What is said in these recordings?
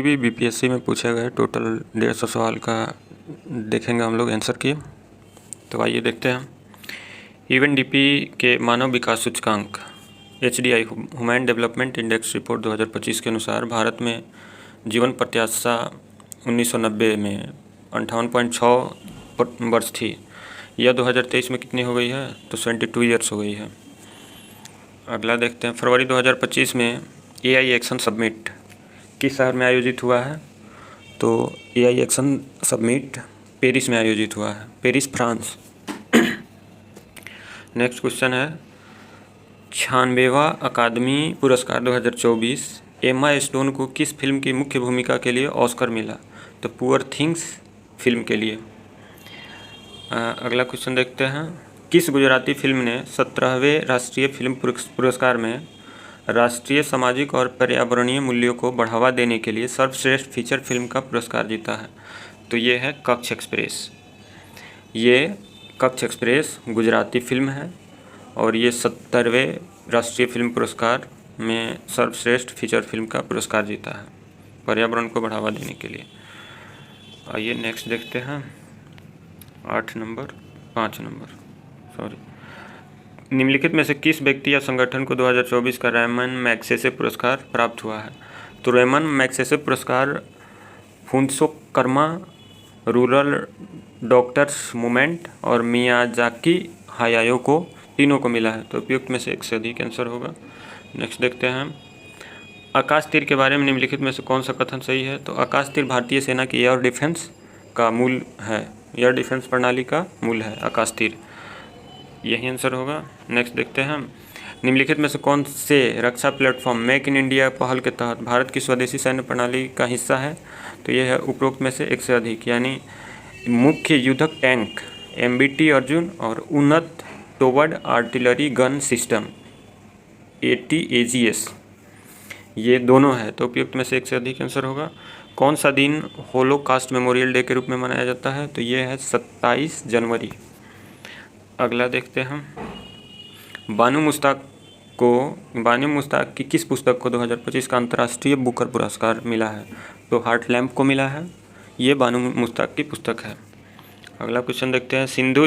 भी बीपीएससी में पूछे गए टोटल 150 सवाल का देखेंगे हम लोग आंसर किए। तो आइए देखते हैं। यूएनडीपी के मानव विकास सूचकांक HDI human development index report 2025 के अनुसार भारत में जीवन प्रत्याशा 1990 में 58.6 वर्ष थी। यह 2023 में कितनी हो गई है? तो 72 ईयर्स हो गई है। अगला देखते हैं। फरवरी 2025 में AI एक्शन समिट किस शहर में आयोजित हुआ है? तो AI एक्शन समिट पेरिस में आयोजित हुआ है, पेरिस फ्रांस। नेक्स्ट क्वेश्चन है 96वां अकादमी पुरस्कार 2024 एमा स्टोन को किस फिल्म की मुख्य भूमिका के लिए ऑस्कर मिला? तो पुअर थिंग्स फिल्म के लिए। अगला क्वेश्चन देखते हैं। किस गुजराती फिल्म ने 17वें राष्ट्रीय फिल्म पुरस्कार में राष्ट्रीय सामाजिक और पर्यावरणीय मूल्यों को बढ़ावा देने के लिए सर्वश्रेष्ठ फीचर फिल्म का पुरस्कार जीता है? तो ये है कच्छ एक्सप्रेस। ये कच्छ एक्सप्रेस गुजराती फिल्म है और ये 70वें राष्ट्रीय फिल्म पुरस्कार में सर्वश्रेष्ठ फीचर फिल्म का पुरस्कार जीता है पर्यावरण को बढ़ावा देने के लिए। आइए नेक्स्ट देखते हैं। 5 नंबर निम्नलिखित में से किस व्यक्ति या संगठन को 2024 का रैमन मैग्सेसे पुरस्कार प्राप्त हुआ है? तो रैमन मैग्सेसे पुरस्कार फुन्सोकर्मा रूरल डॉक्टर्स मूवमेंट और मियाजाकी हायायो को तीनों को मिला है। तो उपयुक्त में से एक से अधिक आंसर होगा। नेक्स्ट देखते हैं। आकाश तीर के बारे में निम्नलिखित में से कौन सा कथन सही है? तो आकाश तीर भारतीय सेना की एयर डिफेंस का मूल है, एयर डिफेंस प्रणाली का मूल है आकाश तीर, यही आंसर होगा। नेक्स्ट देखते हैं। निम्नलिखित में से कौन से रक्षा प्लेटफॉर्म मेक इन इंडिया पहल के तहत भारत की स्वदेशी सैन्य प्रणाली का हिस्सा है? तो यह है उपरोक्त में से एक से अधिक, यानी मुख्य युद्धक टैंक MBT अर्जुन और उन्नत toward artillery gun system ATAGS, ये दोनों है। तो उपयुक्त में से एक से अधिक आंसर होगा। कौन सा दिन होलोकास्ट मेमोरियल डे के रूप में मनाया जाता है? तो ये है 27 जनवरी। अगला देखते हैं। बानू मुश्ताक की किस पुस्तक को 2025 का अंतर्राष्ट्रीय बुकर पुरस्कार मिला है? तो हार्ट लैम्प को मिला है। ये बानू मुश्ताक की पुस्तक है। अगला क्वेश्चन देखते हैं। सिंधु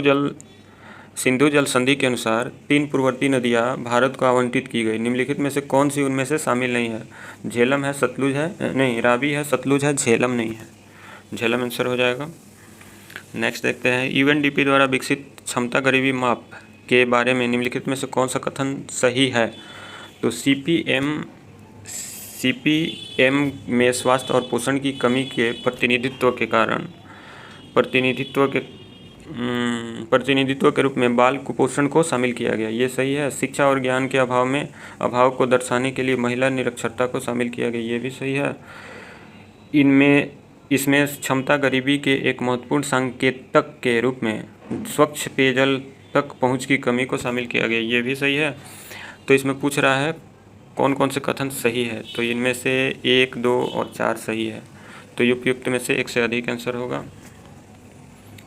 जल संधि के अनुसार 3 पूर्ववर्ती नदियाँ भारत को आवंटित की गई। निम्नलिखित में से कौन सी उनमें से शामिल नहीं है? झेलम है, सतलुज है, नहीं रावी है, सतलुज है, झेलम नहीं है। झेलम आंसर हो जाएगा। नेक्स्ट देखते हैं। यूएनडीपी द्वारा विकसित क्षमता गरीबी माप के बारे में निम्नलिखित में से कौन सा कथन सही है? तो CPM में स्वास्थ्य और पोषण की कमी के प्रतिनिधित्व के रूप में बाल कुपोषण को शामिल किया गया, ये सही है। शिक्षा और ज्ञान के अभाव को दर्शाने के लिए महिला निरक्षरता को शामिल किया गया, ये भी सही है। इसमें क्षमता गरीबी के एक महत्वपूर्ण संकेतक के रूप में स्वच्छ पेयजल तक पहुंच की कमी को शामिल किया गया, ये भी सही है। तो इसमें पूछ रहा है कौन कौन से कथन सही है? तो इनमें से 1, 2 और 4 सही है। तो ये उपयुक्त में से एक से अधिक आंसर होगा।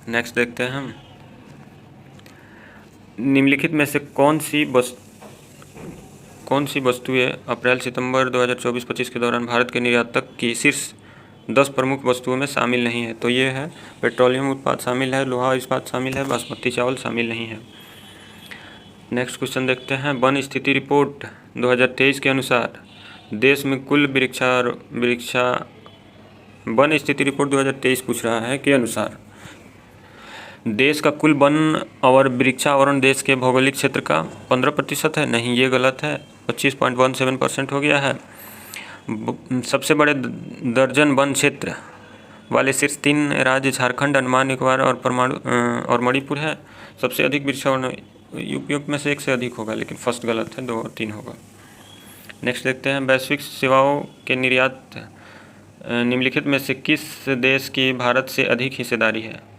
नेक्स्ट देखते हैं हम। निम्नलिखित में से कौन सी वस्तुएं अप्रैल सितंबर 2024-25 के दौरान भारत के निर्यातक की शीर्ष 10 प्रमुख वस्तुओं में शामिल नहीं है? तो ये है पेट्रोलियम उत्पाद शामिल है, लोहा इस्पात शामिल है, बासमती चावल शामिल नहीं है। नेक्स्ट क्वेश्चन देखते हैं। वन स्थिति रिपोर्ट 2023 के अनुसार देश में कुल वन स्थिति रिपोर्ट 2023 पूछ रहा है के अनुसार देश का कुल वन और वृक्षावरण देश के भौगोलिक क्षेत्र का 15% है? नहीं, ये गलत है, 25.17% हो गया है। सबसे बड़े दर्जन वन क्षेत्र वाले शीर्ष 3 राज्य झारखंड, अंडमान निकोबार और मणिपुर है। सबसे अधिक वृक्षावरण उपयुक्त में से एक से अधिक होगा, लेकिन फर्स्ट गलत है, 2 और 3 होगा। नेक्स्ट देखते हैं। वैश्विक सेवाओं के निर्यात निम्नलिखित में से किस देश की भारत से अधिक हिस्सेदारी है?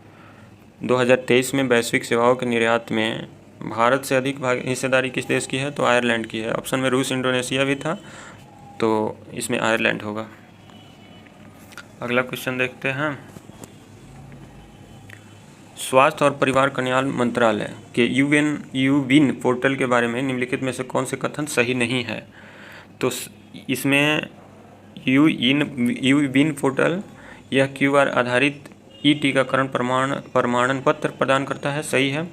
2023 में वैश्विक सेवाओं के निर्यात में भारत से अधिक हिस्सेदारी किस देश की है? तो आयरलैंड की है। ऑप्शन में रूस, इंडोनेशिया भी था, तो इसमें आयरलैंड होगा। अगला क्वेश्चन देखते हैं। स्वास्थ्य और परिवार कल्याण मंत्रालय के यूविन पोर्टल के बारे में निम्नलिखित में से कौन से कथन सही नहीं है? तो इसमें यू विन पोर्टल यह QR आधारित टीकाकरण प्रमाण पत्र प्रदान करता है, सही है।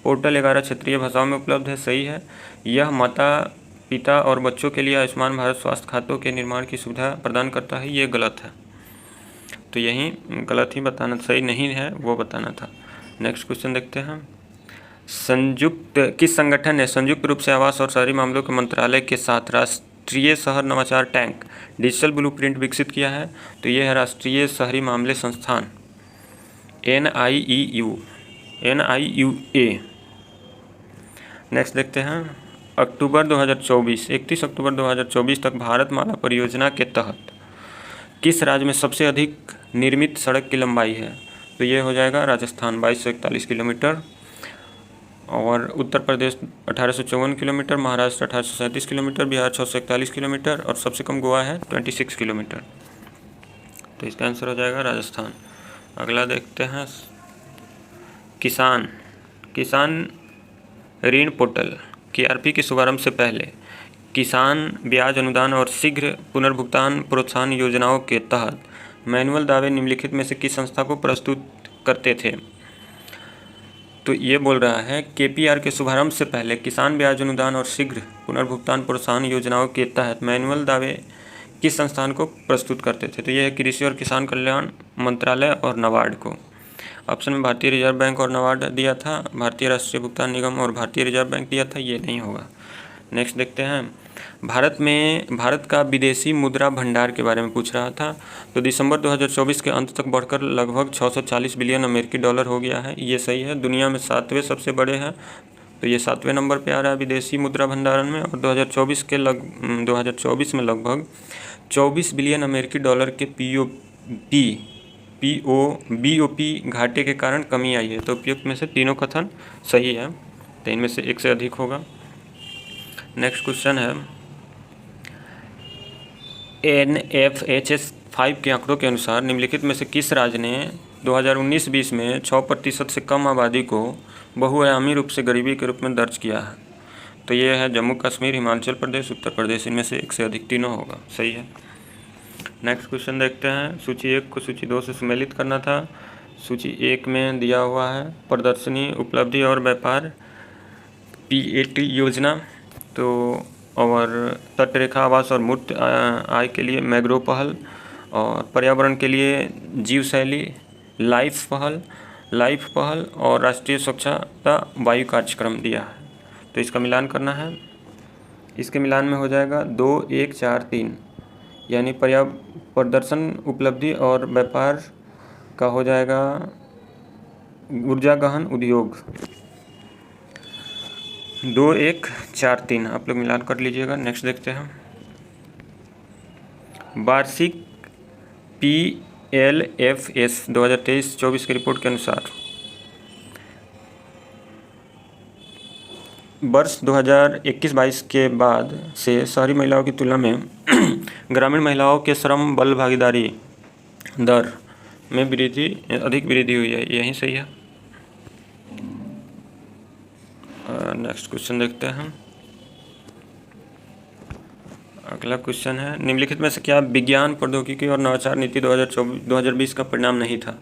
पोर्टल 11 क्षेत्रीय भाषाओं में उपलब्ध है, सही है। यह माता पिता और बच्चों के लिए आयुष्मान भारत स्वास्थ्य खातों के निर्माण की सुविधा प्रदान करता है, ये गलत है। तो यही गलत ही बताना, सही नहीं है वो बताना था। नेक्स्ट क्वेश्चन देखते हैं। किस संगठन ने संयुक्त रूप से आवास और शहरी मामलों के मंत्रालय के साथ राष्ट्रीय शहर नवाचार टैंक डिजिटल ब्लूप्रिंट विकसित किया है? तो ये है राष्ट्रीय शहरी मामले संस्थान, NIUA। नेक्स्ट देखते हैं। 31 अक्टूबर 2024 तक भारतमाला परियोजना के तहत किस राज्य में सबसे अधिक निर्मित सड़क की लंबाई है? तो ये हो जाएगा राजस्थान 2241 किलोमीटर, और Uttar Pradesh 1854 kilometre, Maharashtra 1837 kilometre, Bihar 641 kilometre और सबसे कम गोवा है 26 किलोमीटर। तो इसका आंसर हो जाएगा राजस्थान। अगला देखते हैं। किसान ऋण पोर्टल KRP के शुभारंभ से पहले किसान ब्याज अनुदान और शीघ्र पुनर्भुगतान प्रोत्साहन योजनाओं के तहत मैनुअल दावे निम्नलिखित में से किस संस्था को प्रस्तुत करते थे? तो ये बोल रहा है KPR के शुभारंभ से पहले किसान ब्याज अनुदान और शीघ्र पुनर्भुगतान प्रोत्साहन योजनाओं के तहत मैनुअल दावे किस संस्थान को प्रस्तुत करते थे? तो यह है कृषि और किसान कल्याण मंत्रालय और नाबार्ड को। ऑप्शन में भारतीय रिजर्व बैंक और नाबार्ड दिया था, भारतीय राष्ट्रीय भुगतान निगम और भारतीय रिजर्व बैंक दिया था, ये नहीं होगा। नेक्स्ट देखते हैं। भारत का विदेशी मुद्रा भंडार के बारे में पूछ रहा था। तो दिसंबर 2024 के अंत तक बढ़कर लगभग 640 बिलियन अमेरिकी डॉलर हो गया है, ये सही है। दुनिया में 7वें सबसे बड़े हैं, तो ये 7वें नंबर पे आ रहा है विदेशी मुद्रा भंडारण में। और 2024 में लगभग 24 बिलियन अमेरिकी डॉलर के BOP घाटे के कारण कमी आई है। तो उपयुक्त में से तीनों कथन सही है, तो इनमें से एक से अधिक होगा। नेक्स्ट क्वेश्चन है। NFHS 5 के आंकड़ों के अनुसार निम्नलिखित में से किस राज्य ने 2019-20 में 6% से कम आबादी को बहुआयामी रूप से गरीबी के रूप में दर्ज किया है? तो ये है जम्मू कश्मीर, हिमाचल प्रदेश, उत्तर प्रदेश, इनमें से एक से अधिक, तीनों होगा, सही है। नेक्स्ट क्वेश्चन देखते हैं। सूची 1 को सूची 2 से सम्मिलित करना था। सूची 1 में दिया हुआ है प्रदर्शनी, उपलब्धि और व्यापार PAT योजना, तो और तटरेखा आवास और मूर्त आय के लिए मैग्रो पहल, और पर्यावरण के लिए जीव शैली लाइफ पहल और राष्ट्रीय स्वच्छता वायु कार्यक्रम दिया है। तो इसका मिलान करना है। इसके मिलान में हो जाएगा 2 1 4 3, यानी प्रदर्शन, उपलब्धि और व्यापार का हो जाएगा ऊर्जा गहन उद्योग। 2 1 4 3 आप लोग मिलान कर लीजिएगा। नेक्स्ट देखते हैं। वार्षिक PLFS 2023-24 की रिपोर्ट के अनुसार वर्ष 2021-22 के बाद से शहरी महिलाओं की तुलना में ग्रामीण महिलाओं के श्रम बल भागीदारी दर में अधिक वृद्धि हुई है, यही सही है। नेक्स्ट क्वेश्चन देखते हैं। अगला क्वेश्चन है, निम्नलिखित में से क्या विज्ञान प्रौद्योगिकी और नवाचार नीति 2020 का परिणाम नहीं था?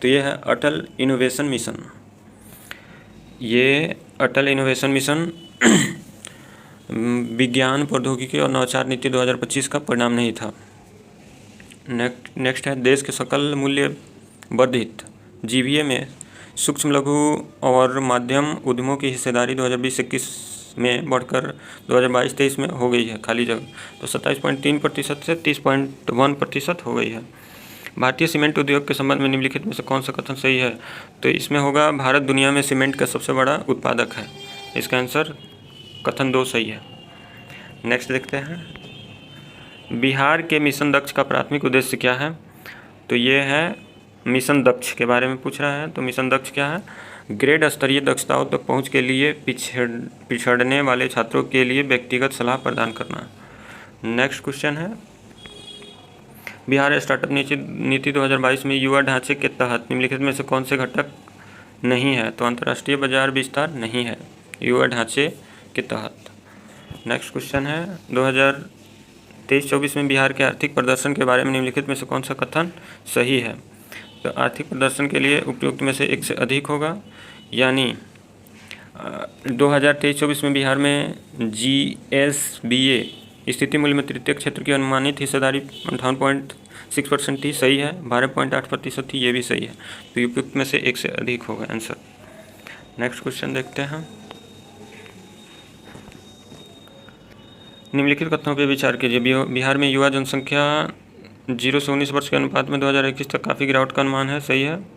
तो ये है अटल इनोवेशन मिशन। ये अटल इनोवेशन मिशन विज्ञान प्रौद्योगिकी और नवाचार नीति 2025 का परिणाम नहीं था। नेक्स्ट है, देश के सकल मूल्य वर्धित GVA में सूक्ष्म लघु और माध्यम उद्यमों की हिस्सेदारी 2020-21 में बढ़कर 2022-23 में हो गई है, खाली जगह, तो 27.3% से 30.1% हो गई है। भारतीय सीमेंट उद्योग के संबंध में निम्नलिखित में से कौन सा कथन सही है? तो इसमें होगा भारत दुनिया में सीमेंट का सबसे बड़ा उत्पादक है। इसका आंसर कथन 2 सही है। नेक्स्ट देखते हैं। बिहार के मिशन दक्ष का प्राथमिक उद्देश्य क्या है? तो ये है मिशन दक्ष के बारे में पूछ रहा है। तो मिशन दक्ष क्या है? ग्रेड स्तरीय दक्षताओं तक पहुंच के लिए पिछड़ने वाले छात्रों के लिए व्यक्तिगत सलाह प्रदान करना। नेक्स्ट क्वेश्चन है, बिहार स्टार्टअप नीति 2022 में युवा ढांचे के तहत निम्नलिखित में से कौन से घटक नहीं है? तो अंतर्राष्ट्रीय बाजार विस्तार नहीं है युवा ढांचे के तहत। नेक्स्ट क्वेश्चन है, 23-24 में बिहार के आर्थिक प्रदर्शन के बारे में निम्नलिखित में से कौन सा कथन सही है? तो आर्थिक प्रदर्शन के लिए उपयुक्त में से एक से अधिक होगा, यानी 2023-24 में बिहार में GSBA स्थिति मूल्य में तृतीय क्षेत्र की अनुमानित हिस्सेदारी 58.6% थी, सही है। 12.8% थी, ये भी सही है। तो उपयुक्त में से एक से अधिक होगा आंसर। नेक्स्ट क्वेश्चन देखते हैं। निम्नलिखित कथनों पर विचार कीजिए। बिहार में युवा जनसंख्या 0 से 19 वर्ष के अनुपात में 2021 तक काफ़ी गिरावट का अनुमान है, सही है।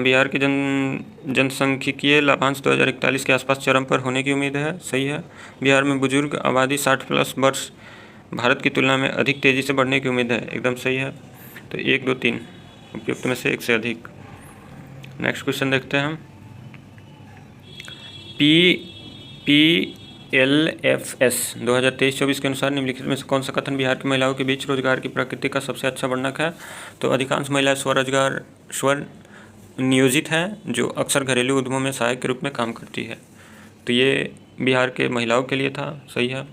बिहार के जनसांख्यिकीय लाभांश 2041 के आसपास चरम पर होने की उम्मीद है, सही है। बिहार में बुजुर्ग आबादी 60+ वर्ष भारत की तुलना में अधिक तेज़ी से बढ़ने की उम्मीद है, एकदम सही है। तो 1, 2, 3 उपयुक्त में से एक से अधिक। नेक्स्ट क्वेश्चन देखते हैं। PLFS 2023-24 के अनुसार निम्नलिखित में से कौन सा कथन बिहार की महिलाओं के बीच रोजगार की प्रकृति का सबसे अच्छा वर्णक है? तो अधिकांश महिलाएं स्व नियोजित हैं, जो अक्सर घरेलू उद्यमों में सहायक के रूप में काम करती है। तो ये बिहार के महिलाओं के लिए था, सही है।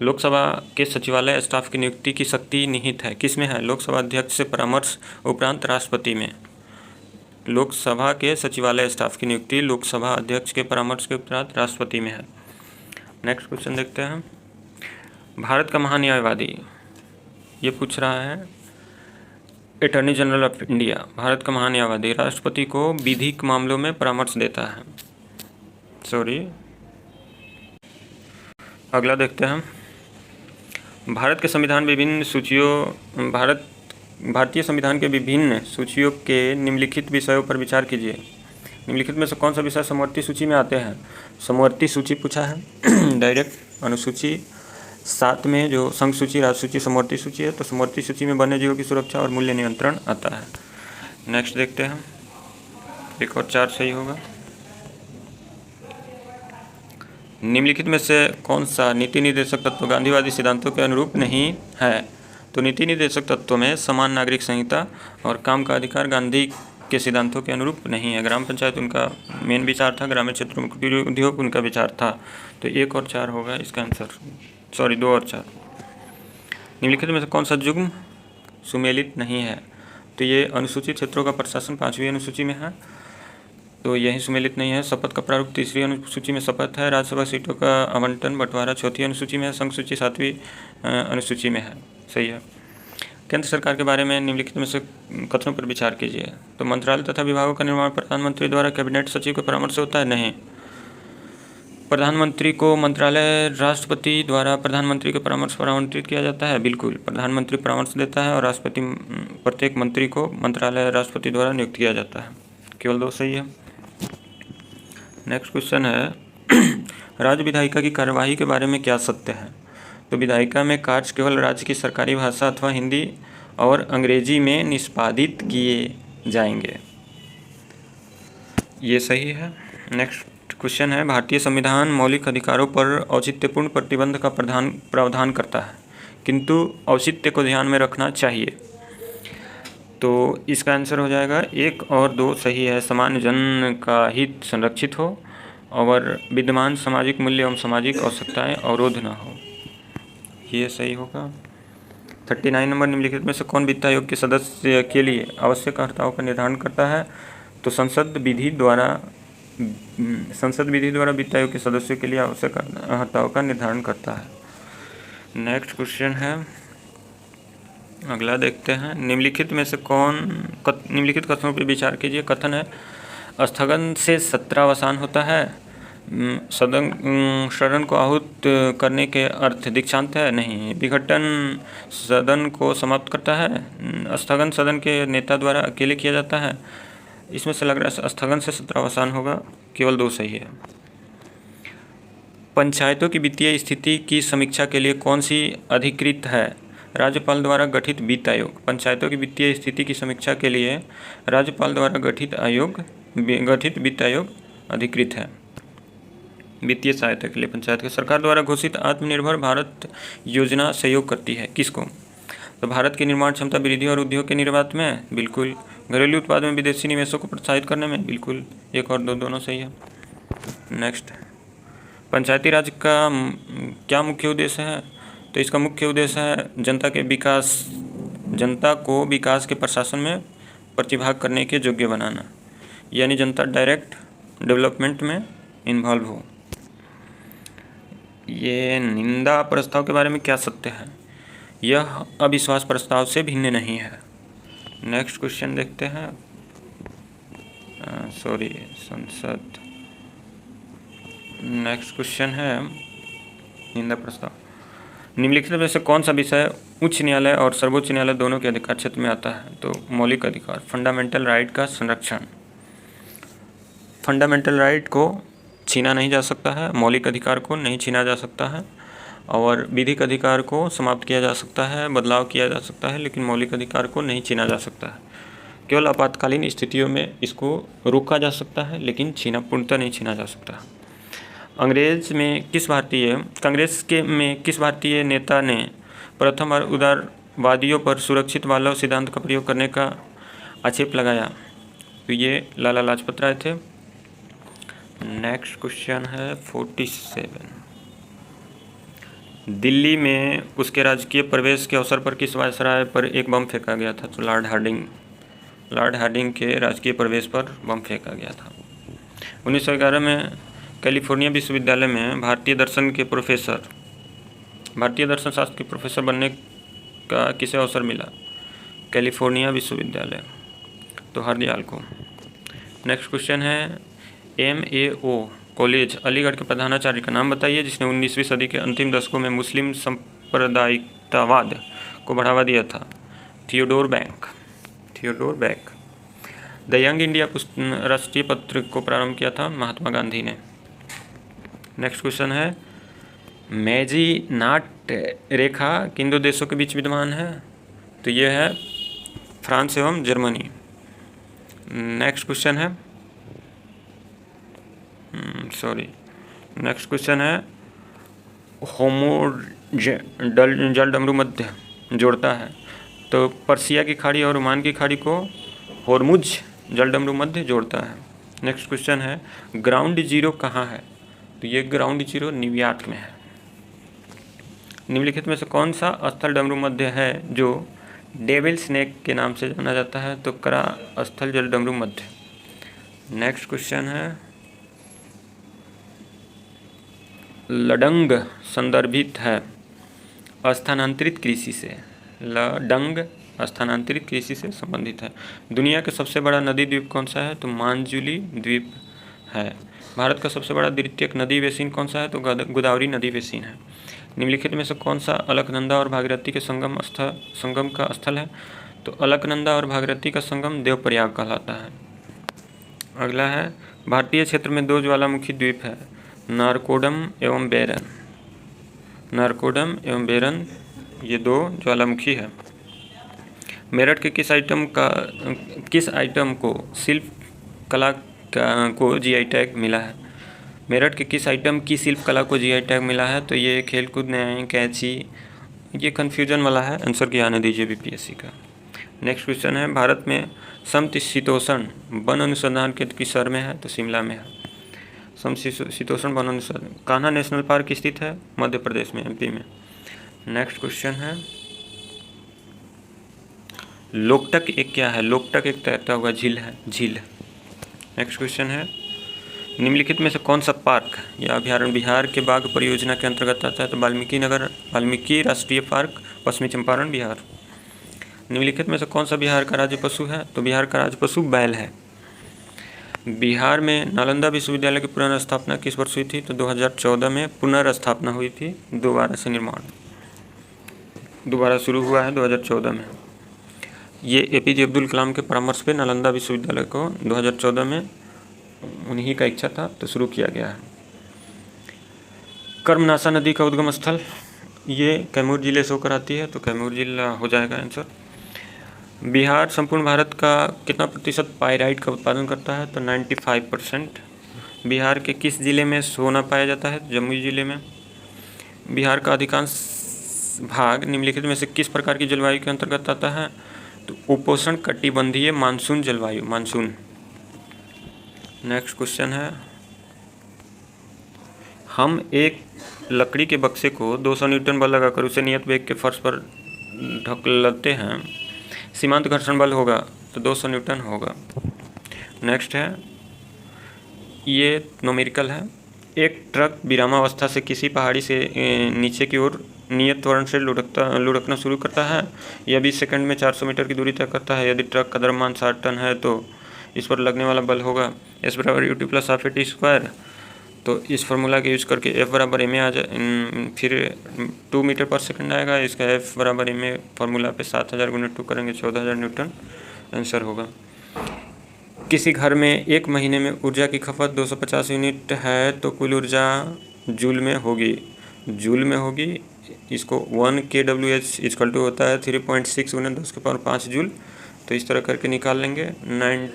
लोकसभा के सचिवालय स्टाफ की नियुक्ति की शक्ति निहित है, किस में है? लोकसभा अध्यक्ष से परामर्श उपरांत राष्ट्रपति में। लोकसभा के सचिवालय स्टाफ की नियुक्ति लोकसभा अध्यक्ष के परामर्श के उपरांत राष्ट्रपति में है। नेक्स्ट क्वेश्चन देखते हैं। भारत का महान्यायवादी, ये पूछ रहा है attorney general of India. Bharat का महान्यायवादी राष्ट्रपति को विधिक मामलों में परामर्श देता है। अगला देखते हैं। भारत के संविधान विभिन्न सूचियों भारतीय संविधान के विभिन्न सूचियों के निम्नलिखित विषयों पर विचार कीजिए। निम्नलिखित में से कौन सा विषय समवर्ती सूची में आते हैं? समवर्ती सूची पूछा है। डायरेक्ट अनुसूची 7 में जो संघ सूची, राज्य सूची, समवर्ती सूची है, तो समवर्ती सूची में वन्य जीवों की सुरक्षा और मूल्य नियंत्रण आता है। नेक्स्ट देखते हैं। 1 और 4 सही होगा। निम्नलिखित में से कौन सा नीति निर्देशक तत्व गांधीवादी सिद्धांतों के अनुरूप नहीं है? तो नीति निर्देशक तत्वों में समान नागरिक संहिता और काम का अधिकार गांधी के सिद्धांतों के अनुरूप नहीं है। ग्राम पंचायत उनका मेन विचार था, ग्रामीण क्षेत्रों में कुटीर उद्योग उनका विचार था। तो 1 और 4 होगा इसका आंसर। 2 और 4। निम्नलिखित में से कौन सा युग्म सुमेलित नहीं है? तो ये अनुसूचित क्षेत्रों का प्रशासन 5वीं अनुसूची में है, तो यही सुमेलित नहीं है। शपथ का प्रारूप 3री अनुसूची में शपथ है। राज्यसभा सीटों का आवंटन बंटवारा 4थी अनुसूची में है। संघ सूची 7वीं अनुसूची में है, सही है। केंद्र सरकार के बारे में निम्नलिखित में से कथनों पर विचार कीजिए। तो मंत्रालय तथा विभागों का निर्माण प्रधानमंत्री द्वारा कैबिनेट सचिव के परामर्श से होता है? नहीं। प्रधानमंत्री को मंत्रालय राष्ट्रपति द्वारा प्रधानमंत्री के परामर्श पर आवंटित किया जाता है? बिल्कुल, प्रधानमंत्री परामर्श देता है और राष्ट्रपति प्रत्येक मंत्री को मंत्रालय राष्ट्रपति द्वारा नियुक्त किया जाता है। केवल 2 सही है। नेक्स्ट क्वेश्चन है राज्य विधायिका की कार्यवाही के बारे में क्या सत्य है? तो विधायिका में कार्य केवल राज्य की सरकारी भाषा अथवा हिंदी और अंग्रेजी में निष्पादित किए जाएंगे, ये सही है। नेक्स्ट क्वेश्चन है भारतीय संविधान मौलिक अधिकारों पर औचित्यपूर्ण प्रतिबंध का प्रावधान करता है, किंतु औचित्य को ध्यान में रखना चाहिए। तो इसका आंसर हो जाएगा 1 और 2 सही है। सामान्य जन का हित संरक्षित हो और विद्यमान सामाजिक मूल्य एवं सामाजिक आवश्यकताएं अवरोध न हो, ये सही होगा। 39 नंबर। निम्नलिखित में से कौन वित्त आयोग के सदस्य के लिए आवश्यक अर्हताओं का निर्धारण करता है? तो संसद विधि द्वारा वित्त आयोग के सदस्यों के लिए आवश्यक अर्हताओं का निर्धारण करता है। नेक्स्ट क्वेश्चन है, अगला देखते हैं। निम्नलिखित में से निम्नलिखित कथनों पर विचार कीजिए। कथन है स्थगन से सत्रावसान होता है। सदन को आहूत करने के अर्थ दीक्षांत है? नहीं। विघटन सदन को समाप्त करता है। स्थगन सदन के नेता द्वारा अकेले किया जाता है। इसमें से लग रहा है स्थगन से सत्रावसान होगा, केवल 2 सही है। पंचायतों की वित्तीय स्थिति की समीक्षा के लिए कौन सी अधिकृत है? राज्यपाल द्वारा गठित वित्त आयोग। पंचायतों की वित्तीय स्थिति की समीक्षा के लिए राज्यपाल द्वारा गठित वित्त आयोग अधिकृत है। वित्तीय सहायता के लिए पंचायत के सरकार द्वारा घोषित आत्मनिर्भर भारत योजना सहयोग करती है किसको? तो भारत की निर्माण क्षमता वृद्धि और उद्योग के निर्यात में? बिल्कुल। घरेलू उत्पाद में विदेशी निवेशों को प्रोत्साहित करने में? बिल्कुल। 1 और 2 दोनों सही है। नेक्स्ट, पंचायती राज का क्या मुख्य उद्देश्य है? तो इसका मुख्य उद्देश्य है जनता को विकास के प्रशासन में प्रतिभाग करने के योग्य बनाना, यानी जनता डायरेक्ट डेवलपमेंट में इन्वॉल्व हो। ये निंदा प्रस्ताव के बारे में क्या सत्य है? यह अविश्वास प्रस्ताव से भिन्न नहीं है। नेक्स्ट क्वेश्चन देखते हैं। संसद। नेक्स्ट क्वेश्चन है निंदा प्रस्ताव। निम्नलिखित में से कौन सा विषय उच्च न्यायालय और सर्वोच्च न्यायालय दोनों के अधिकार क्षेत्र में आता है? तो मौलिक अधिकार, फंडामेंटल राइट का संरक्षण। फंडामेंटल राइट को छीना नहीं जा सकता है, मौलिक अधिकार को नहीं छीना जा सकता है, और विधिक अधिकार को समाप्त किया जा सकता है, बदलाव किया जा सकता है, लेकिन मौलिक अधिकार को नहीं छीना जा सकता है। केवल आपातकालीन स्थितियों में इसको रोका जा सकता है, लेकिन पूर्णतः नहीं छीना जा सकता। कांग्रेस में किस भारतीय नेता ने प्रथम और उदारवादियों पर सुरक्षित वाल्व सिद्धांत का प्रयोग करने का आक्षेप लगाया? तो ये लाला लाजपत राय थे। नेक्स्ट क्वेश्चन है 47। दिल्ली में उसके राजकीय प्रवेश के अवसर पर किस वायसराय पर एक बम फेंका गया था? तो लॉर्ड हार्डिंग के राजकीय प्रवेश पर बम फेंका गया था। 1911 में कैलिफोर्निया विश्वविद्यालय में भारतीय दर्शन शास्त्र के प्रोफेसर बनने का किसे अवसर मिला? कैलिफोर्निया विश्वविद्यालय, तो हरदयाल को। नेक्स्ट क्वेश्चन है MAO कॉलेज अलीगढ़ के प्रधानाचार्य का नाम बताइए जिसने 19वीं सदी के अंतिम दशकों में मुस्लिम सांप्रदायिकतावाद को बढ़ावा दिया था? Theodore back. The young India राष्ट्रीय पत्रिका को प्रारंभ किया था महात्मा गांधी ने। नेक्स्ट क्वेश्चन है मैजीनाट रेखा किन दो देशों के बीच विद्यमान है? तो यह है फ्रांस एवं जर्मनी। नेक्स्ट क्वेश्चन है जलडमरू मध्य जोड़ता है? तो पर्सिया की खाड़ी और ओमान की खाड़ी को होर्मुज जलडमरू मध्य जोड़ता है। नेक्स्ट क्वेश्चन है ग्राउंड जीरो कहाँ है? तो ये ग्राउंड जीरो न्यूयॉर्क में है। निम्नलिखित में से कौन सा स्थल डमरू मध्य है जो डेविल स्नेक के नाम से जाना जाता है? तो करा स्थल जल डमरू मध्य। नेक्स्ट क्वेश्चन है लडंग संदर्भित है स्थानांतरित कृषि से। लडंग स्थानांतरित कृषि से संबंधित है। दुनिया का सबसे बड़ा नदी द्वीप कौन सा है? तो मांजुली द्वीप है। भारत का सबसे बड़ा द्वितीयक नदी बेसिन कौन सा है? तो गोदावरी नदी बेसिन है। निम्नलिखित में से कौन सा अलकनंदा और भागीरथी के संगम का स्थल है? तो अलकनंदा और भागीरथी का संगम देवप्रयाग कहलाता है। अगला है भारतीय क्षेत्र में दो ज्वालामुखी द्वीप है नारकोडम एवं बेरन, ये दो ज्वालामुखी है। मेरठ के किस आइटम को शिल्प कला को जीआई टैग मिला है? मेरठ के किस आइटम की शिल्प कला को जीआई टैग मिला है? तो ये खेलकूद न्याय कैंची, ये कन्फ्यूजन वाला है, आंसर की आने दीजिए बीपीएससी का। नेक्स्ट क्वेश्चन है भारत में समशीतोष्ण वन अनुसंधान केंद्र किस शहर में है? तो शिमला में है। समशीतोष्ण वन अनुसंधान कान्हा नेशनल पार्क स्थित है मध्य प्रदेश में, एमपी में। नेक्स्ट क्वेश्चन है लोकटक एक क्या है? लोकटक एक तैरता हुआ झील है, झील। नेक्स्ट क्वेश्चन है निम्नलिखित में से कौन सा पार्क या अभ्यारण्य बिहार के बाघ परियोजना के अंतर्गत आता है? तो वाल्मीकि राष्ट्रीय पार्क, पश्चिमी चंपारण, बिहार। निम्नलिखित में से कौन सा बिहार का राज्य पशु है? तो बिहार का राज्य पशु बैल है। बिहार में नालंदा विश्वविद्यालय की पुनर्स्थापना किस वर्ष हुई थी? तो 2014 में पुनर्स्थापना हुई थी, दोबारा से निर्माण दोबारा शुरू हुआ है 2014 में। ये एपीजे अब्दुल कलाम के परामर्श पे नालंदा विश्वविद्यालय को 2014 में उन्हीं का इच्छा था तो शुरू किया गया है। कर्मनाशा नदी का उद्गम स्थल ये कैमूर जिले से होकर आती है, तो कैमूर जिला हो जाएगा आंसर। बिहार संपूर्ण भारत का कितना प्रतिशत पाइराइट का उत्पादन करता है? तो 95%। बिहार के किस जिले में सोना पाया जाता है? जमुई जिले में। बिहार का अधिकांश भाग निम्नलिखित में से किस प्रकार की जलवायु के अंतर्गत आता है? तो उपोष्ण कटिबंधीय मानसून जलवायु, मानसून। नेक्स्ट क्वेश्चन है हम एक लकड़ी के बक्से को 200 न्यूटन बल लगाकर उसे नियत वेग के फर्श पर ढकलते हैं, सीमांत घर्षण बल होगा तो 200 न्यूटन होगा। नेक्स्ट है, ये न्यूमेरिकल है। एक ट्रक विरामावस्था से किसी पहाड़ी से नीचे की ओर नियत त्वरण से लुढ़कना शुरू करता है। यह 20 सेकंड में 400 मीटर की दूरी तय करता है। यदि ट्रक का द्रव्यमान 60 टन है तो इस पर लगने वाला बल होगा S बराबर UT plus half AT square. तो इस फार्मूला के यूज करके F बराबर ma आ जाए, फिर 2 मीटर पर सेकंड आएगा। इसका F बराबर ma फार्मूला पे 7000 गुना 2 करेंगे 14000 न्यूटन आंसर होगा। किसी घर में एक महीने में ऊर्जा की खपत 250 यूनिट है तो कुल ऊर्जा जूल में होगी। इसको 1 kWh इक्वल टू होता है 3.6 गुना 10⁵ जूल। तो इस तरह करके निकाल लेंगे 9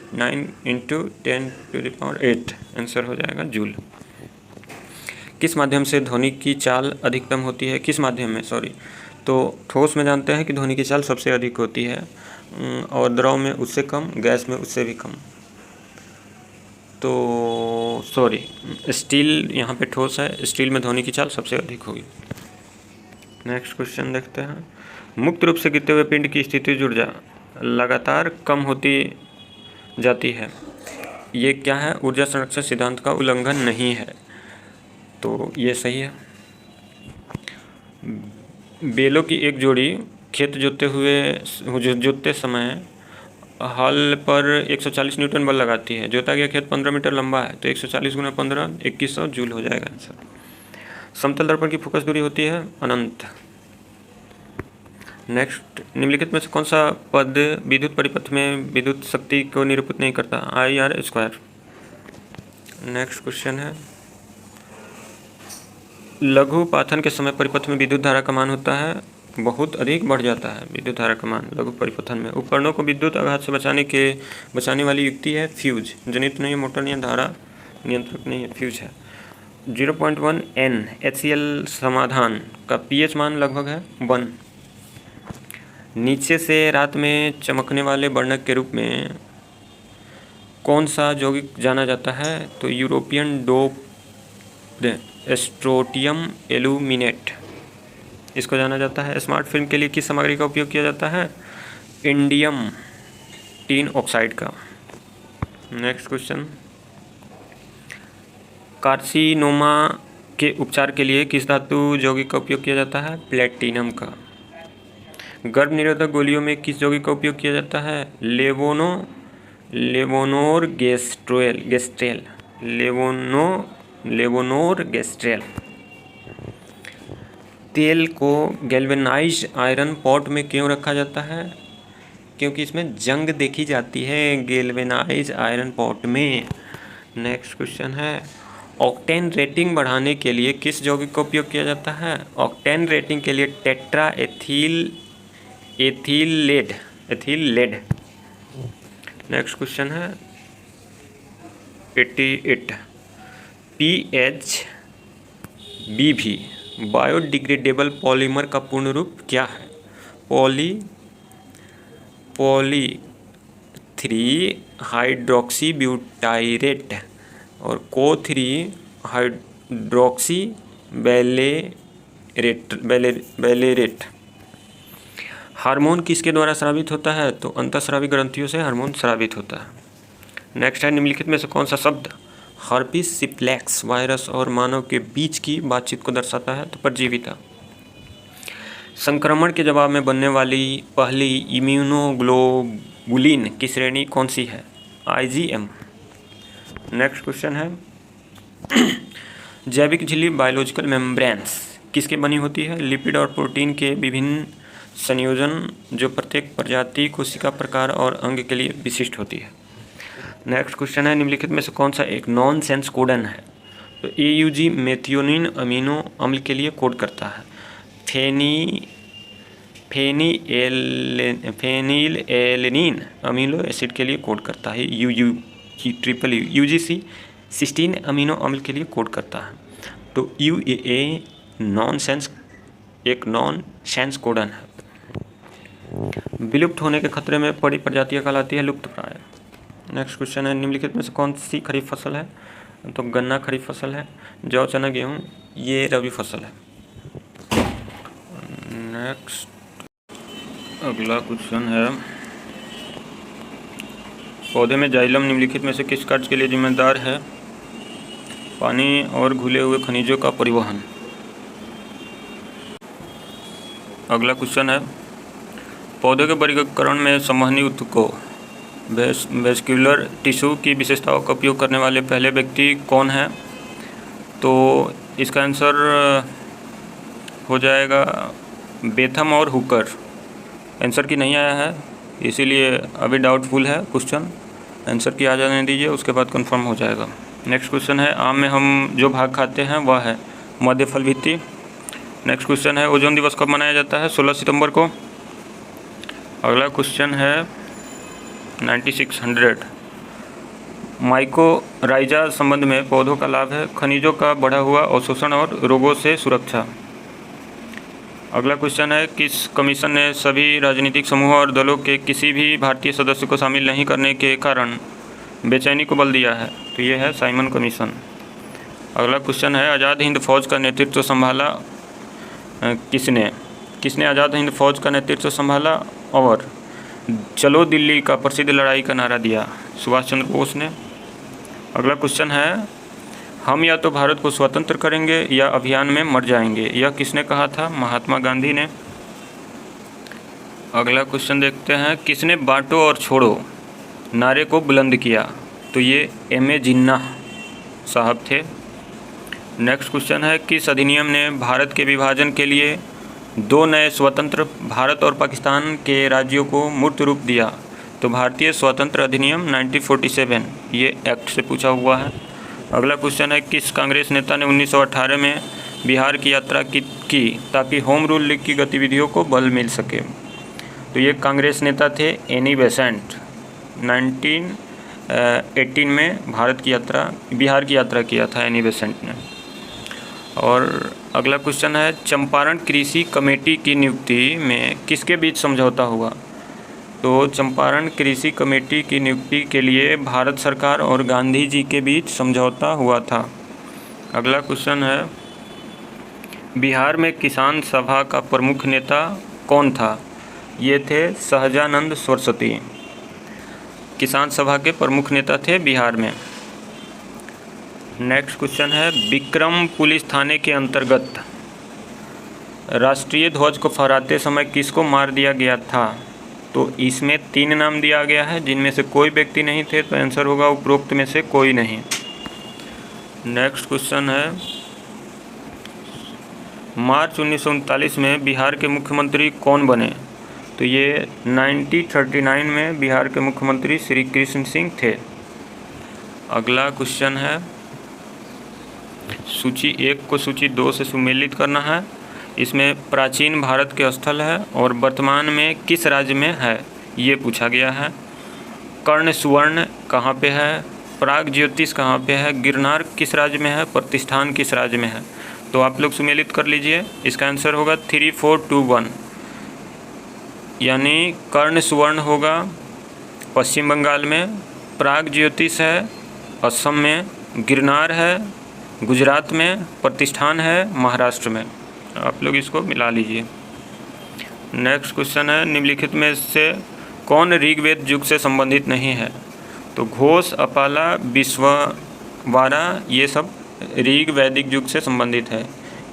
× 10⁸ आंसर हो जाएगा जूल। किस माध्यम से ध्वनि की चाल अधिकतम होती है? किस माध्यम में, तो ठोस में जानते हैं कि ध्वनि की चाल सबसे अधिक होती है और द्रव में उससे कम, गैस में उससे भी कम। तो स्टील यहाँ पे ठोस है, स्टील में ध्वनि की चाल सबसे अधिक होगी। नेक्स्ट क्वेश्चन देखते हैं। मुक्त रूप से गिरते हुए पिंड की स्थितिज ऊर्जा लगातार कम होती जाती है, ये क्या है? ऊर्जा संरक्षण सिद्धांत का उल्लंघन नहीं है, तो ये सही है। बेलों की एक जोड़ी खेत जोतते समय हल पर 140 न्यूटन बल लगाती है। जोता गया खेत 15 मीटर लंबा है तो 140 गुना 15 2100 जूल हो जाएगा आंसर। समतल दर्पण की फोकस दूरी होती है अनंत। नेक्स्ट, निम्नलिखित में से कौन सा पद विद्युत परिपथ में विद्युत शक्ति को निरूपित नहीं करता? IR²। नेक्स्ट क्वेश्चन है, लघु पाथन के समय परिपथ में विद्युत धारा का मान होता है बहुत अधिक बढ़ जाता है। विद्युत धारा का मान लघु परिपथन में। उपकरणों को विद्युत आघात से बचाने वाली युक्ति है फ्यूज। जनित्र नहीं है, मोटर नहीं है, धारा नियंत्रक नहीं है, फ्यूज है। 0.1 N HCl समाधान का pH मान लगभग है 1। नीचे से रात में चमकने वाले वर्णक के रूप में कौन सा यौगिक जाना जाता है? तो यूरोपियन डोप स्ट्रोटियम एल्यूमिनेट, इसको जाना जाता है। स्मार्ट फिल्म के लिए किस सामग्री का उपयोग किया जाता है? इंडियम टिन ऑक्साइड का। नेक्स्ट क्वेश्चन, कार्सिनोमा के उपचार के लिए किस धातु यौगिक का उपयोग किया जाता है? प्लेटिनम का। गर्भ निरोधक गोलियों में किस यौगिक का उपयोग किया जाता है? लेवोनोरगेस्ट्रेल। तेल को गैल्वेनाइज्ड आयरन पॉट में क्यों रखा जाता है? क्योंकि इसमें जंग देखी जाती है गैल्वेनाइज्ड आयरन पॉट में। नेक्स्ट क्वेश्चन है, ऑक्टेन रेटिंग बढ़ाने के लिए किस यौगिक का उपयोग किया जाता है? ऑक्टेन रेटिंग के लिए tetraethyl lead. Next question है 88, PHBV बायोडिग्रेडेबल पॉलीमर का पूर्ण रूप क्या है? पॉली 3 हाइड्रोक्सी ब्यूटाइरेट और को 3 हाइड्रोक्सी बेलेरेट। हार्मोन किसके द्वारा स्रावित होता है? तो अंतःस्रावी ग्रंथियों से हार्मोन स्रावित होता है। नेक्स्ट है, निम्नलिखित में से कौन सा शब्द हर्पिस सिम्प्लेक्स वायरस और मानव के बीच की बातचीत को दर्शाता है? तो परजीविता। संक्रमण के जवाब में बनने वाली पहली इम्यूनोग्लोबुलिन की श्रेणी कौन सी है? IgM। नेक्स्ट क्वेश्चन है, जैविक झिल्ली बायोलॉजिकल मेम्ब्रेन्स किसके बनी होती है? लिपिड और प्रोटीन के विभिन्न संयोजन जो प्रत्येक प्रजाति, कोशिका प्रकार और अंग के लिए विशिष्ट होती है। नेक्स्ट क्वेश्चन है, निम्नलिखित में से कौन सा एक नॉन सेंस कोडन है? तो AUG मेथियोनिन अमीनो अम्ल के लिए कोड करता है। फेनिलएलेनिन अमीनो एसिड के लिए कोड करता है। UGC सिस्टीन अमीनो अम्ल के लिए कोड करता है। तो UAA एक नॉन सेंस कोडन है। विलुप्त होने के खतरे में पड़ी प्रजातियां कहलाती है लुप्तप्राय। नेक्स्ट क्वेश्चन है, निम्नलिखित में से कौन सी खरीफ फसल है? तो गन्ना खरीफ फसल है। जौ, चना, गेहूँ ये रबी फसल है। नेक्स्ट अगला क्वेश्चन है, पौधे में जाइलम निम्नलिखित में से किस कार्य के लिए जिम्मेदार है? पानी और घुले हुए खनिजों का परिवहन। अगला क्वेश्चन है, पौधे के वर्गीकरण में संवहनी ऊतकों वेस्क्यूलर टिश्यू की विशेषताओं का उपयोग करने वाले पहले व्यक्ति कौन है? तो इसका आंसर हो जाएगा बेथम और हुकर। आंसर की नहीं आया है, इसीलिए अभी डाउटफुल है क्वेश्चन। आंसर की आ जाने दीजिए, उसके बाद कंफर्म हो जाएगा। नेक्स्ट क्वेश्चन है, आम में हम जो भाग खाते हैं वह है मध्य फल भित्ति। नेक्स्ट क्वेश्चन है, ओजोन दिवस कब मनाया जाता है? 16 सितंबर को। अगला क्वेश्चन है 9600, माइकोराइजा संबंध में पौधों का लाभ है खनिजों का बढ़ा हुआ अवशोषण और रोगों से सुरक्षा। अगला क्वेश्चन है, किस कमीशन ने सभी राजनीतिक समूहों और दलों के किसी भी भारतीय सदस्य को शामिल नहीं करने के कारण बेचैनी को बल दिया है? तो ये है साइमन कमीशन। अगला क्वेश्चन है, आज़ाद हिंद फौज का नेतृत्व संभाला किसने आज़ाद हिंद फौज का नेतृत्व संभाला और चलो दिल्ली का प्रसिद्ध लड़ाई का नारा दिया? सुभाष चंद्र बोस ने। अगला क्वेश्चन है, हम या तो भारत को स्वतंत्र करेंगे या अभियान में मर जाएंगे, यह किसने कहा था? महात्मा गांधी ने। अगला क्वेश्चन देखते हैं, किसने बांटो और छोड़ो नारे को बुलंद किया? तो ये M.A. जिन्ना साहब थे। नेक्स्ट क्वेश्चन है, किस अधिनियम ने भारत के विभाजन के लिए 2 नए स्वतंत्र भारत और पाकिस्तान के राज्यों को मूर्त रूप दिया? तो भारतीय स्वतंत्र अधिनियम 1947, ये एक्ट से पूछा हुआ है। अगला क्वेश्चन है, किस कांग्रेस नेता ने 1918 में बिहार की यात्रा की ताकि होम रूल लीग की गतिविधियों को बल मिल सके? तो ये कांग्रेस नेता थे एनी बेसेंट। 1918 में बिहार की यात्रा किया था एनी बेसेंट ने। और अगला क्वेश्चन है, चंपारण कृषि कमेटी की नियुक्ति में किसके बीच समझौता हुआ? तो चंपारण कृषि कमेटी की नियुक्ति के लिए भारत सरकार और गांधी जी के बीच समझौता हुआ था। अगला क्वेश्चन है, बिहार में किसान सभा का प्रमुख नेता कौन था? ये थे सहजानंद सरस्वती, किसान सभा के प्रमुख नेता थे बिहार में। नेक्स्ट क्वेश्चन है, विक्रम पुलिस थाने के अंतर्गत राष्ट्रीय ध्वज को फहराते समय किसको मार दिया गया था? तो इसमें 3 नाम दिया गया है, जिनमें से कोई व्यक्ति नहीं थे, तो आंसर होगा उपरोक्त में से कोई नहीं। नेक्स्ट क्वेश्चन है, मार्च 1939 में बिहार के मुख्यमंत्री कौन बने? तो ये 1939 में बिहार के मुख्यमंत्री श्री कृष्ण सिंह थे। अगला क्वेश्चन है, सूची 1 को सूची 2 से सुमेलित करना है। इसमें प्राचीन भारत के स्थल है और वर्तमान में किस राज्य में है, ये पूछा गया है। कर्ण सुवर्ण कहाँ पे है? प्राग ज्योतिष कहाँ पे है? गिरनार किस राज्य में है? प्रतिष्ठान किस राज्य में है? तो आप लोग सुमेलित कर लीजिए। इसका आंसर होगा 3, 4, 2, 1, यानी कर्ण सुवर्ण होगा पश्चिम बंगाल में, प्राग ज्योतिष है असम में, गिरनार है गुजरात में, प्रतिष्ठान है महाराष्ट्र में। आप लोग इसको मिला लीजिए। नेक्स्ट क्वेश्चन है, निम्नलिखित में से कौन ऋग्वेद युग से संबंधित नहीं है? तो घोष, अपाला, विश्ववारा ये सब ऋग वैदिक युग से संबंधित है।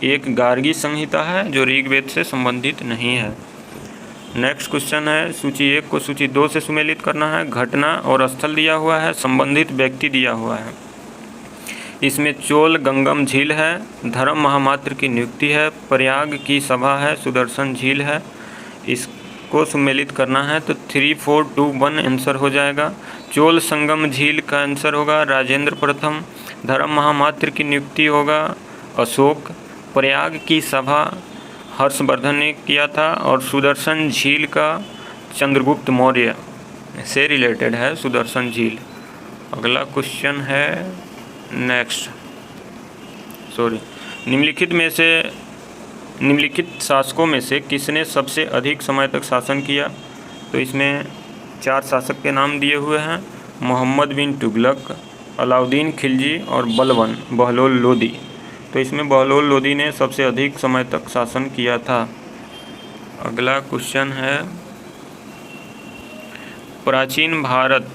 एक गार्गी संहिता है जो ऋग्वेद से संबंधित नहीं है। नेक्स्ट क्वेश्चन है, सूची 1 को सूची 2 से सुमेलित करना है। घटना और स्थल दिया हुआ है, संबंधित व्यक्ति दिया हुआ है। इसमें चोल गंगम झील है, धर्म महामात्र की नियुक्ति है, प्रयाग की सभा है, सुदर्शन झील है। इसको सुमेलित करना है तो 3, 4, 2, 1 आंसर हो जाएगा। चोल संगम झील का आंसर होगा राजेंद्र प्रथम, धर्म महामात्र की नियुक्ति होगा अशोक, प्रयाग की सभा हर्षवर्धन ने किया था और सुदर्शन झील का चंद्रगुप्त मौर्य से रिलेटेड है सुदर्शन झील। अगला क्वेश्चन है निम्नलिखित शासकों में से किसने सबसे अधिक समय तक शासन किया? तो इसमें 4 शासक के नाम दिए हुए हैं, मोहम्मद बिन तुगलक, अलाउद्दीन खिलजी और बलबन बहलोल लोदी। तो इसमें बहलोल लोदी ने सबसे अधिक समय तक शासन किया था। अगला क्वेश्चन है, प्राचीन भारत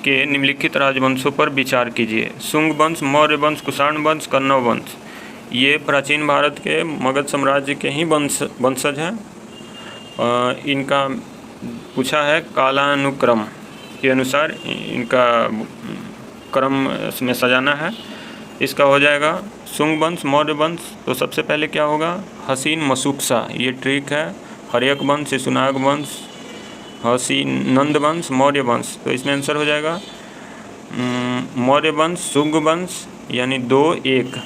के निम्नलिखित राजवंशों पर विचार कीजिए। शुंग वंश, मौर्य वंश, कुषाण वंश, कण्व वंश। ये प्राचीन भारत के मगध साम्राज्य के ही वंशज हैं। इनका पूछा है कालानुक्रम के अनुसार इनका क्रम में सजाना है। इसका हो जाएगा शुंग वंश, मौर्य वंश, तो सबसे पहले क्या होगा, हसीन मशुकसा, ये ट्रिक है। हर्यक वंश, शिशुनाग वंश, हसीन नंद वंश, मौर्य वंश, तो इसमें आंसर हो जाएगा मौर्य वंश, शुंग वंश यानी 2, 1,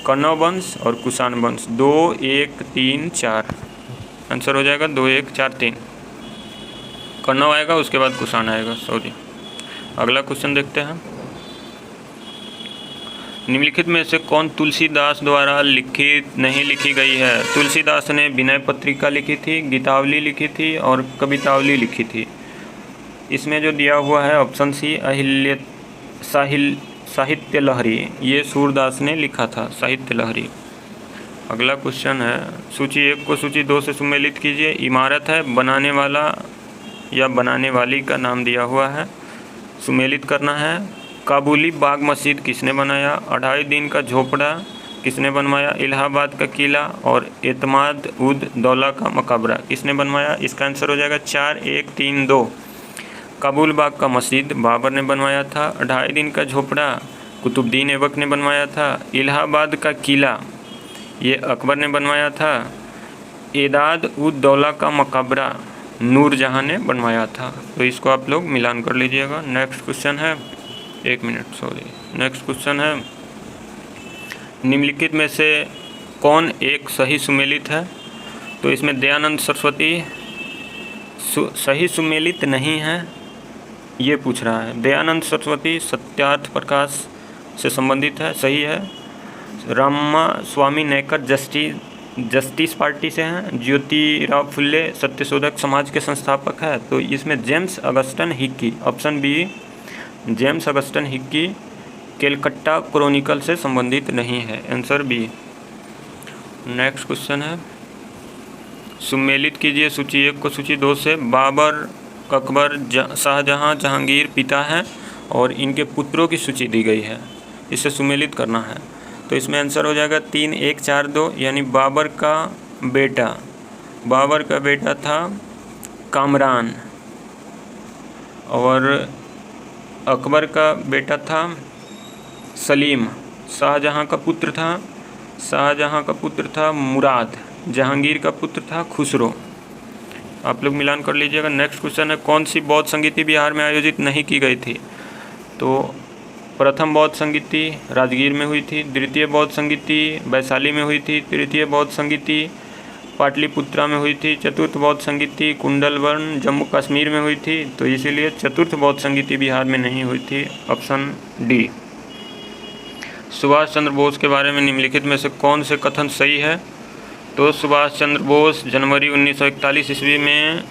कण्व वंश और कुषाण वंश 2, 1, 3, 4, आंसर हो जाएगा 2, 1, 4, 3। कण्व आएगा, उसके बाद कुषाण आएगा, सॉरी। अगला क्वेश्चन देखते हैं, निम्नलिखित में से कौन तुलसीदास द्वारा नहीं लिखी गई है। तुलसीदास ने विनय पत्रिका लिखी थी, गीतावली लिखी थी और कवितावली लिखी थी। इसमें जो दिया हुआ है ऑप्शन सी साहित्य लहरी, ये सूरदास ने लिखा था, साहित्य लहरी। अगला क्वेश्चन है, सूची 1 को सूची 2 से सुमेलित कीजिए। इमारत है, बनाने वाला या बनाने वाली का नाम दिया हुआ है, सुमेलित करना है। काबुली बाग मस्जिद किसने बनाया। 2.5 दिन का झोपड़ा किसने बनवाया। इलाहाबाद का किला और एतमाद उद दौला का मकबरा किसने बनवाया। इसका आंसर हो जाएगा 4, 1, 3, 2। काबुल बाग का मस्जिद बाबर ने बनवाया था। 2.5 दिन का झोपड़ा कुतुबुद्दीन ऐबक ने बनवाया था। इलाहाबाद का किला ये अकबर ने बनवाया था। एदाद उद दौला का मकबरा नूरजहाँ ने बनवाया था। तो इसको आप लोग मिलान कर लीजिएगा। नेक्स्ट क्वेश्चन है, नेक्स्ट क्वेश्चन है, निम्नलिखित में से कौन एक सही सुमेलित है। तो इसमें दयानंद सरस्वती सही सुमेलित नहीं है, ये पूछ रहा है। दयानंद सरस्वती सत्यार्थ प्रकाश से संबंधित है, सही है। रामा स्वामी नैकर जस्टिस पार्टी से हैं। ज्योतिराव फुल्ले सत्यशोधक समाज के संस्थापक है। तो इसमें James Augustus Hicky, option B, James Augustus Hicky Calcutta Chronicle से संबंधित नहीं है, आंसर बी। नेक्स्ट क्वेश्चन है, सुमेलित कीजिए सूची 1 को सूची 2 से। बाबर, अकबर, शाहजहां, जहांगीर पिता हैं और इनके पुत्रों की सूची दी गई है, इसे सुमेलित करना है। तो इसमें आंसर हो जाएगा 3, 1, 4, 2, यानी बाबर का बेटा था कामरान और अकबर का बेटा था सलीम। शाहजहां का पुत्र था मुराद। जहांगीर का पुत्र था खुसरो। आप लोग मिलान कर लीजिएगा। नेक्स्ट क्वेश्चन है, कौन सी बौद्ध संगीति बिहार में आयोजित नहीं की गई थी। तो प्रथम बौद्ध संगीति राजगीर में हुई थी, द्वितीय बौद्ध संगीति वैशाली में हुई थी, तृतीय बौद्ध संगीति पाटलिपुत्रा में हुई थी, चतुर्थ बौद्ध संगीति कुंडलवन जम्मू कश्मीर में हुई थी। तो इसीलिए चतुर्थ बौद्ध संगीति बिहार में नहीं हुई थी, ऑप्शन डी। सुभाष चंद्र बोस के बारे में निम्नलिखित में से कौन से कथन सही है। तो सुभाष चंद्र बोस जनवरी 1941 ईस्वी में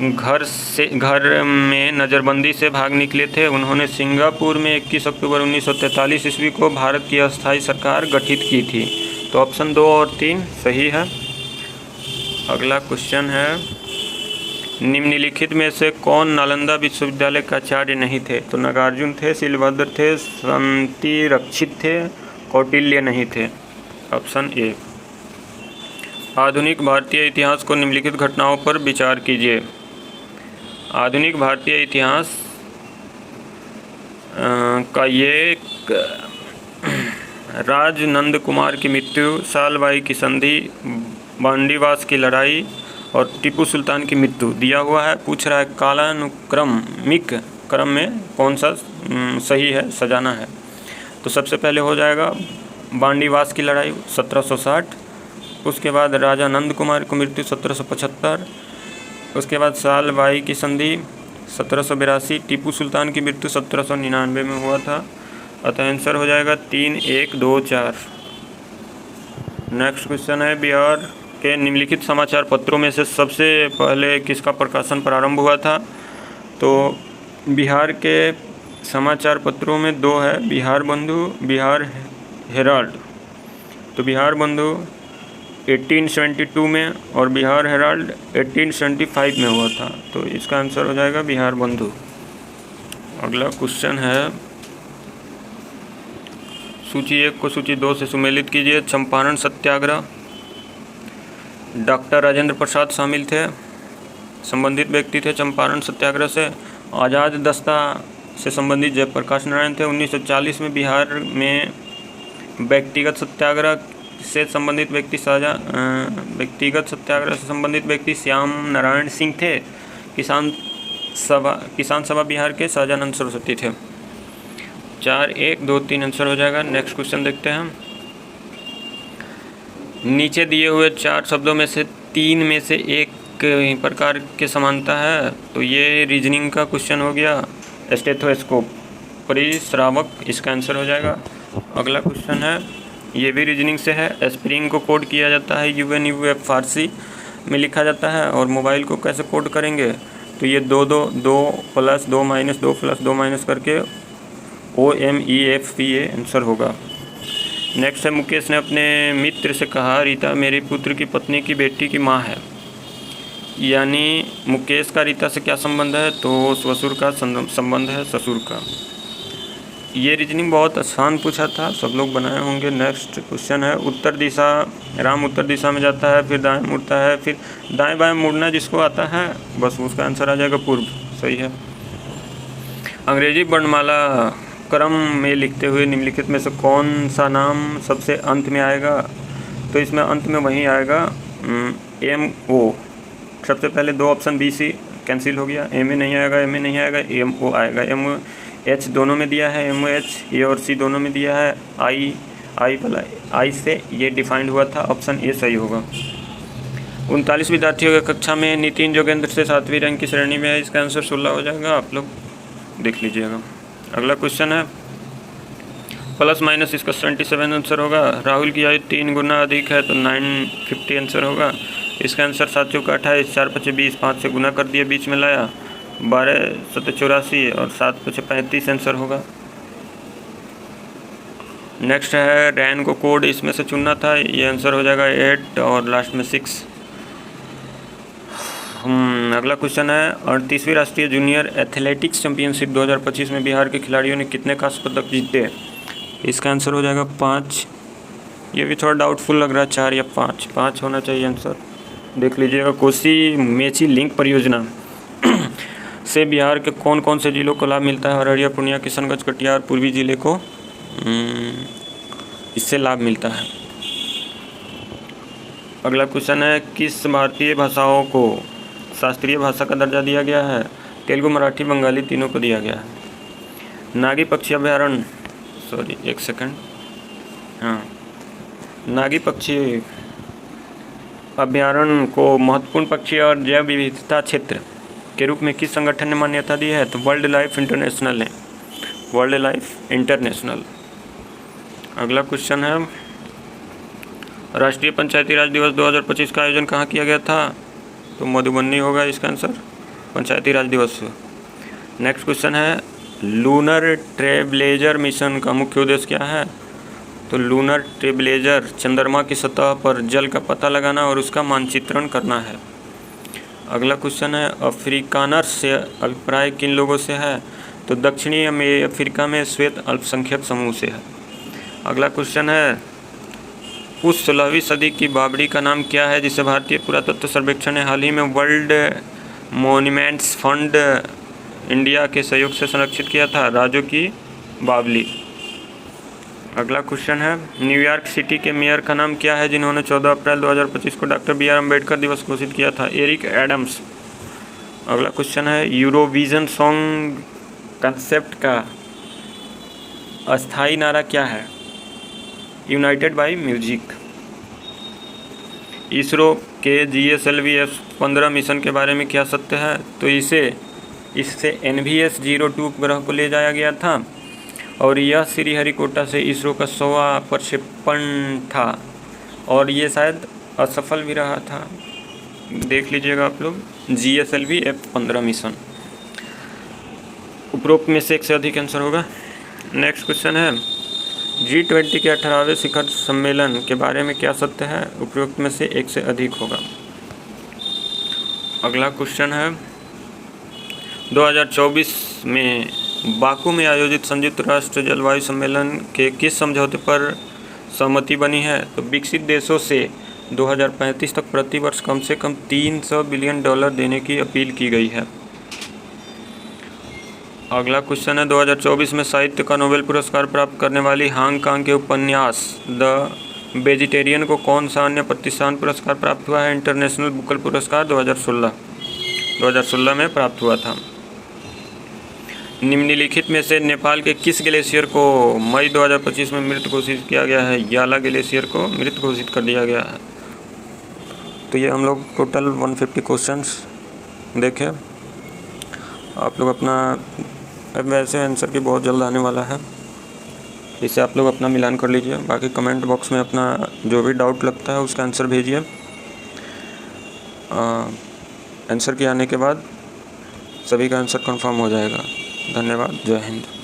घर में नज़रबंदी से भाग निकले थे। उन्होंने सिंगापुर में 21 अक्टूबर 1943 ईस्वी को भारत की अस्थायी सरकार गठित की थी। तो ऑप्शन 2 और 3 सही है। अगला क्वेश्चन है, निम्नलिखित में से कौन नालंदा विश्वविद्यालय के आचार्य नहीं थे। तो नागार्जुन थे, शिलभद्र थे, शांति रक्षित थे, कौटिल्य नहीं थे, ऑप्शन ए। आधुनिक भारतीय इतिहास को निम्नलिखित घटनाओं पर विचार कीजिए। आधुनिक भारतीय इतिहास का ये राजनंद कुमार की मृत्यु, सालबाई की संधि, बांडीवास की लड़ाई और टीपू सुल्तान की मृत्यु दिया हुआ है। पूछ रहा है कालानुक्रमिक क्रम में कौन सा सही है, सजाना है। तो सबसे पहले हो जाएगा बांडीवास की लड़ाई 1760, उसके बाद राजा नंद कुमार की मृत्यु 1775, उसके बाद सालबाई की संधि 1782, टीपू सुल्तान की मृत्यु 1799 में हुआ था। अतः आंसर हो जाएगा 3, 1, 2, 4। नेक्स्ट क्वेश्चन है, बिहार के निम्नलिखित समाचार पत्रों में से सबसे पहले किसका प्रकाशन प्रारंभ हुआ था। तो बिहार के समाचार पत्रों में 2 है, बिहार बंधु, बिहार हेराल्ड। तो बिहार बंधु 1872 में और बिहार हेराल्ड 1875 में हुआ था। तो इसका आंसर हो जाएगा बिहार बंधु। अगला क्वेश्चन है, सूची 1 को सूची 2 से सुमेलित कीजिए। चंपारण सत्याग्रह, डॉक्टर राजेंद्र प्रसाद शामिल थे, संबंधित व्यक्ति थे चंपारण सत्याग्रह से। आज़ाद दस्ता से संबंधित जयप्रकाश नारायण थे। 1940 में बिहार में व्यक्तिगत सत्याग्रह से संबंधित व्यक्ति श्याम नारायण सिंह थे। किसान सभा बिहार के सहजानंद सरस्वती थे। 4, 1, 2, 3 आंसर हो जाएगा। नेक्स्ट क्वेश्चन देखते हैं। नीचे दिए हुए 4 शब्दों में से 3 में से एक प्रकार के समानता है। तो ये रीजनिंग का क्वेश्चन हो गया। स्टेथोस्कोप, परिश्रावक, इसका आंसर हो जाएगा। अगला क्वेश्चन है, ये भी रीजनिंग से है। स्प्रिंग को कोड किया जाता है UNUF फारसी में लिखा जाता है। और मोबाइल को कैसे कोड करेंगे? तो ये 2+2 करके OMEFPA आंसर होगा। नेक्स्ट है, मुकेश ने अपने मित्र से कहा, रीता मेरे पुत्र की पत्नी की बेटी की माँ है। यानी मुकेश का रीता से क्या संबंध है? तो ससुर का संबंध है, ससुर का। ये रीजनिंग बहुत आसान पूछा था, सब लोग बनाए होंगे। नेक्स्ट क्वेश्चन है, उत्तर दिशा, राम उत्तर दिशा में जाता है, फिर दाएं मुड़ता है, फिर दाएं बाएं मुड़ना जिसको आता है बस उसका आंसर आ जाएगा पूर्व। सही है। अंग्रेजी वर्णमाला क्रम में लिखते हुए निम्नलिखित में से कौन सा नाम सबसे अंत में आएगा? तो इसमें अंत में वही आएगा MO। सबसे पहले 2 ऑप्शन BC कैंसिल हो गया। MA नहीं आएगा, MO आएगा। MH दोनों में दिया है, MOH, A और C दोनों में दिया है। I से ये डिफाइंड हुआ था, ऑप्शन A सही होगा। 39 विद्यार्थियों की कक्षा में नितिन जोगेंद्र से 7वीं रैंक की श्रेणी में है। इसका आंसर 16 हो जाएगा, आप लोग देख लीजिएगा। अगला क्वेश्चन है, प्लस माइनस इसका 77 आंसर होगा। राहुल की आयु 3 गुना अधिक है तो 950 आंसर होगा। इसका आंसर 7 चौका 28, 4 पचे 20, 5 से गुना कर दिया, बीच में लाया, 12 7 84 और 7 पचे 35 आंसर होगा। नेक्स्ट है, रैन को कोड इसमें से चुनना था, ये आंसर हो जाएगा 8 और लास्ट में 6। अगला क्वेश्चन है, 38वीं राष्ट्रीय जूनियर एथलेटिक्स चैंपियनशिप 2025 में बिहार के खिलाड़ियों ने कितने कांस्य पदक जीते? इसका आंसर हो जाएगा 5। ये भी थोड़ा डाउटफुल लग रहा है, 4 या 5। 5 होना चाहिए आंसर, देख लीजिएगा। कोसी मेची लिंक परियोजना से बिहार के कौन कौन से जिलों को लाभ मिलता है? अररिया, पूर्णिया, किशनगंज, कटिहार, पूर्वी जिले को इससे लाभ मिलता है। अगला क्वेश्चन है, किस भारतीय भाषाओं को शास्त्रीय भाषा का दर्जा दिया गया है? तेलुगु, मराठी, बंगाली तीनों को दिया गया है। नागी पक्षी अभयारण्य, नागी पक्षी अभयारण्य को महत्वपूर्ण पक्षी और जैव विविधता क्षेत्र के रूप में किस संगठन ने मान्यता दी है? तो वर्ल्ड लाइफ इंटरनेशनल ने, वर्ल्ड लाइफ इंटरनेशनल। अगला क्वेश्चन है, राष्ट्रीय पंचायती राज दिवस 2025 का आयोजन कहाँ किया गया था? तो मधुबनी होगा इसका आंसर, पंचायती राज दिवस। नेक्स्ट क्वेश्चन है, लूनर ट्रेबलेजर मिशन का मुख्य उद्देश्य क्या है? तो लूनर ट्रेबलेजर चंद्रमा की सतह पर जल का पता लगाना और उसका मानचित्रण करना है। अगला क्वेश्चन है, अफ्रीकानर्स से अभिप्राय किन लोगों से है? तो दक्षिणी अफ्रीका में श्वेत अल्पसंख्यक समूह से है। अगला क्वेश्चन है, उस 16वीं सदी की बावड़ी का नाम क्या है जिसे भारतीय पुरातत्व सर्वेक्षण ने हाल ही में वर्ल्ड मॉन्यूमेंट्स फंड इंडिया के सहयोग से संरक्षित किया था? राजो की बावली। अगला क्वेश्चन है, न्यूयॉर्क सिटी के मेयर का नाम क्या है जिन्होंने 14 अप्रैल 2025 को डॉक्टर BR अम्बेडकर दिवस घोषित किया था? Eric Adams. अगला क्वेश्चन है, यूरोविजन सॉन्ग कंसेप्ट का अस्थायी नारा क्या है? United by music. इसरो के GSLV F-15 मिशन के बारे में क्या सत्य है? तो इससे NVS-02 उपग्रह को ले जाया गया था और यह श्रीहरिकोटा से इसरो का 100वां प्रक्षेपण था और ये शायद असफल भी रहा था, देख लीजिएगा आप लोग। GSLV F-15 मिशन, उपरोक्त में से एक से अधिक आंसर होगा। नेक्स्ट क्वेश्चन है, G20 के 18वें शिखर सम्मेलन के बारे में क्या सत्य है? उपरोक्त में से एक से अधिक होगा। अगला क्वेश्चन है 2024 में बाकू में आयोजित संयुक्त राष्ट्र जलवायु सम्मेलन के किस समझौते पर सहमति बनी है? तो विकसित देशों से 2035 तक प्रति वर्ष कम से कम $300 बिलियन देने की अपील की गई है। अगला क्वेश्चन है 2024 में साहित्य का नोबेल पुरस्कार प्राप्त करने वाली हांगकांग के उपन्यास द वेजिटेरियन को कौन सा अन्य प्रतिष्ठान पुरस्कार प्राप्त हुआ है? इंटरनेशनल बुकर पुरस्कार 2016 में प्राप्त हुआ था। निम्नलिखित में से नेपाल के किस ग्लेशियर को मई 2025 में मृत घोषित किया गया है? याला ग्लेशियर को मृत घोषित कर दिया गया है। तो ये हम लोग टोटल 150 क्वेश्चंस देखे। आप लोग अपना वैसे आंसर की बहुत जल्द आने वाला है, इसे आप लोग अपना मिलान कर लीजिए। बाकी कमेंट बॉक्स में अपना जो भी डाउट लगता है उसका आंसर भेजिए। आंसर के आने के बाद सभी का आंसर कंफर्म हो जाएगा। धन्यवाद। जय हिंद।